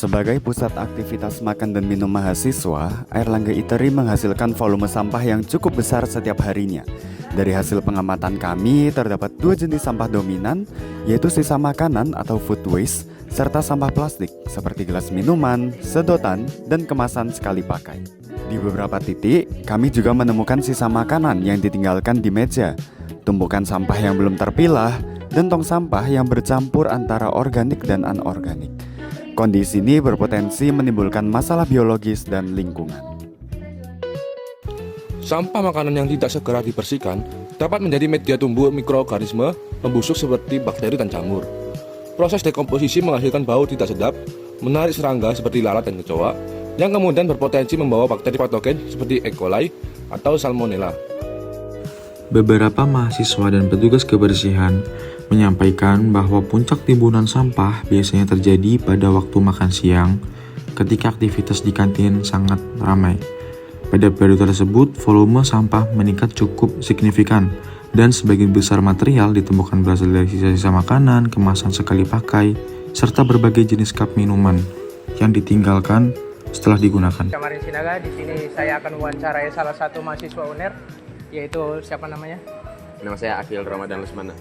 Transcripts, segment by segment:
Sebagai pusat aktivitas makan dan minum mahasiswa, Airlangga Eatery menghasilkan volume sampah yang cukup besar setiap harinya. Dari hasil pengamatan kami, terdapat dua jenis sampah dominan, yaitu sisa makanan atau food waste, serta sampah plastik seperti gelas minuman, sedotan, dan kemasan sekali pakai. Di beberapa titik, kami juga menemukan sisa makanan yang ditinggalkan di meja, tumpukan sampah yang belum terpilah, dan tong sampah yang bercampur antara organik dan anorganik. Kondisi ini berpotensi menimbulkan masalah biologis dan lingkungan. Sampah makanan yang tidak segera dibersihkan dapat menjadi media tumbuh mikroorganisme pembusuk seperti bakteri dan jamur. Proses dekomposisi menghasilkan bau tidak sedap, menarik serangga seperti lalat dan kecoa, yang kemudian berpotensi membawa bakteri patogen seperti E. coli atau Salmonella. Beberapa mahasiswa dan petugas kebersihan menyampaikan bahwa puncak timbunan sampah biasanya terjadi pada waktu makan siang ketika aktivitas di kantin sangat ramai. Pada periode tersebut, volume sampah meningkat cukup signifikan dan sebagian besar material ditemukan berasal dari sisa-sisa makanan, kemasan sekali pakai, serta berbagai jenis cup minuman yang ditinggalkan setelah digunakan. Kamarin Sinaga, di sini saya akan wawancarai salah satu mahasiswa UNER, yaitu siapa namanya? Nama saya Akil Ramadan Lusmana.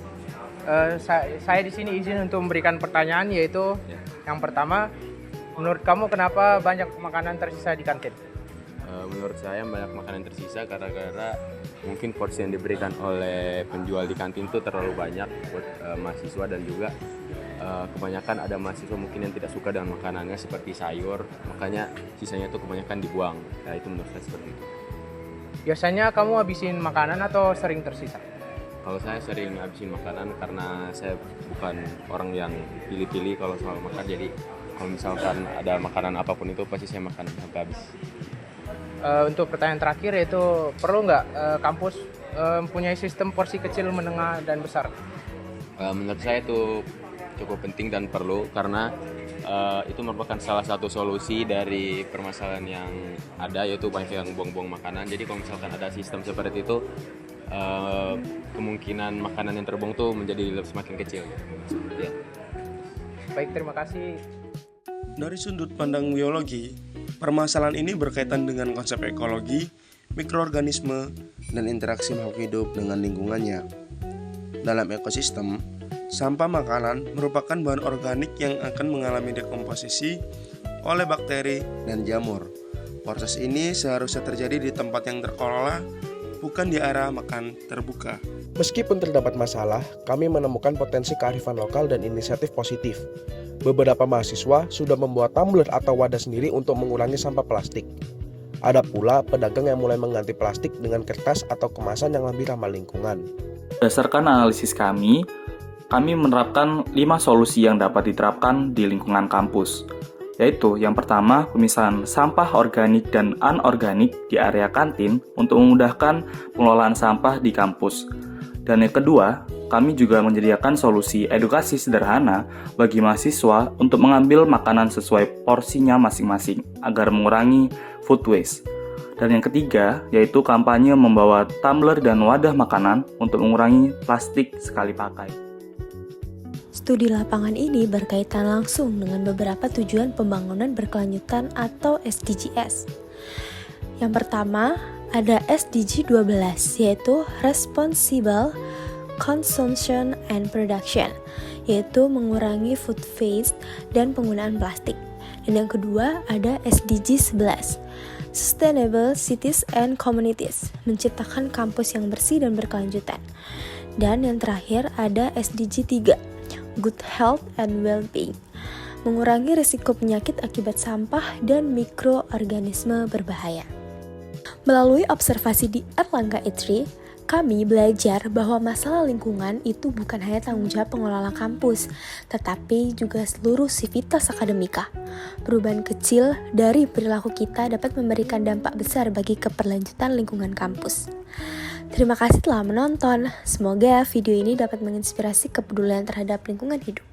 Saya di sini izin untuk memberikan pertanyaan, yaitu yang pertama, menurut kamu kenapa banyak makanan tersisa di kantin? Menurut saya banyak makanan tersisa gara-gara mungkin porsi yang diberikan oleh penjual di kantin itu terlalu banyak buat mahasiswa, dan juga kebanyakan ada mahasiswa mungkin yang tidak suka dengan makanannya seperti sayur, makanya sisanya itu kebanyakan dibuang. Nah, itu menurut saya seperti itu. Biasanya kamu habisin makanan atau sering tersisa? Kalau saya sering habisin makanan karena saya bukan orang yang pilih-pilih kalau soal makan, jadi kalau misalkan ada makanan apapun itu pasti saya makan sampai habis. Untuk pertanyaan terakhir, yaitu perlu nggak kampus mempunyai sistem porsi kecil, menengah, dan besar? Menurut saya itu cukup penting dan perlu, karena itu merupakan salah satu solusi dari permasalahan yang ada, yaitu banyak yang buang-buang makanan. Jadi kalau misalkan ada sistem seperti itu, kemungkinan makanan yang terbuang tuh menjadi semakin kecil. Ya. Baik, terima kasih. Dari sudut pandang biologi, permasalahan ini berkaitan dengan konsep ekologi, mikroorganisme, dan interaksi makhluk hidup dengan lingkungannya. Dalam ekosistem, sampah makanan merupakan bahan organik yang akan mengalami dekomposisi oleh bakteri dan jamur. Proses ini seharusnya terjadi di tempat yang terkelola, bukan di area makan terbuka. Meskipun terdapat masalah, kami menemukan potensi kearifan lokal dan inisiatif positif. Beberapa mahasiswa sudah membuat tumbler atau wadah sendiri untuk mengurangi sampah plastik. Ada pula pedagang yang mulai mengganti plastik dengan kertas atau kemasan yang lebih ramah lingkungan. Berdasarkan analisis kami menerapkan 5 solusi yang dapat diterapkan di lingkungan kampus. Yaitu yang pertama, pemisahan sampah organik dan anorganik di area kantin untuk memudahkan pengelolaan sampah di kampus. Dan yang kedua, kami juga menyediakan solusi edukasi sederhana bagi mahasiswa untuk mengambil makanan sesuai porsinya masing-masing agar mengurangi food waste. Dan yang ketiga, yaitu kampanye membawa tumbler dan wadah makanan untuk mengurangi plastik sekali pakai. Studi lapangan ini berkaitan langsung dengan beberapa tujuan pembangunan berkelanjutan atau SDGs. Yang pertama, ada SDG 12, yaitu Responsible Consumption and Production, yaitu mengurangi food waste dan penggunaan plastik. Dan yang kedua ada SDG 11, Sustainable Cities and Communities, menciptakan kampus yang bersih dan berkelanjutan. Dan yang terakhir ada SDG 3, Good Health and Well-being, mengurangi risiko penyakit akibat sampah dan mikroorganisme berbahaya. Melalui observasi di Airlangga Eatery, kami belajar bahwa masalah lingkungan itu bukan hanya tanggung jawab pengelola kampus, tetapi juga seluruh sivitas akademika. Perubahan kecil dari perilaku kita dapat memberikan dampak besar bagi keberlanjutan lingkungan kampus. Terima kasih telah menonton. Semoga video ini dapat menginspirasi kepedulian terhadap lingkungan hidup.